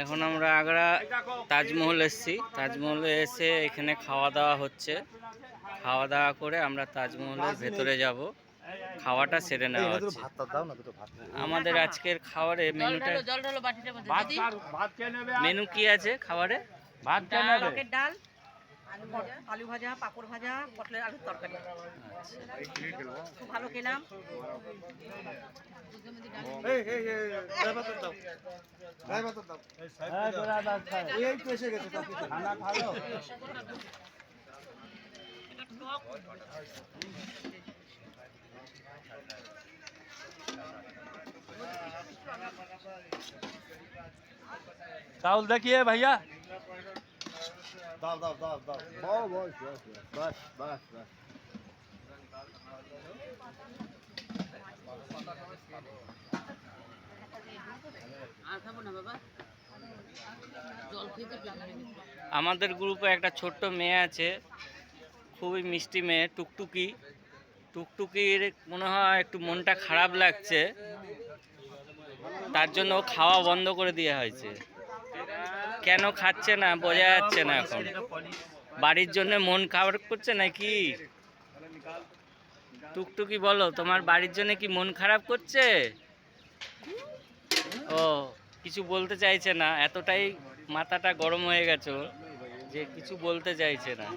এখন আমরা আগ্রা তাজমহল এসেছি। তাজমহলে এসে এখানে খাওয়া দাওয়া হচ্ছে। খাওয়া দাওয়া করে আমরা তাজমহলের ভেতরে যাব, খাওয়াটা সেরে নেওয়া হচ্ছে। আমাদের আজকের খাবারে মেনুটা, মেনু কি আছে খাবারে? ভাত, রকেট ডাল, আলু ভাজা, পাঁপড় ভাজা, পটলের আলুর তরকারি। খুব ভালো খেলাম। चावल देखिए भैया। दाव दाव दाव दाव बस बस बस बस আমাদের গ্রুপে একটা ছোট্ট মেয়ে আছে, খুবই মিষ্টি মেয়ে, টুকটুকি। টুকটুকির মনে হয় একটু মনটা খারাপ লাগছে, তার জন্য খাওয়া বন্ধ করে দেওয়া হয়েছে। কেন খাচ্ছে না বোঝা যাচ্ছে না। এখন বাড়ির জন্য মন খারাপ করছে নাকি? টুকটুকি বলো, তোমার বাড়ির জন্য কি মন খারাপ করছে? ও কিছু বলতে চাইছে না, এতটাই মাথাটা গরম হয়ে গেছে যে কিছু বলতে চাইছে না।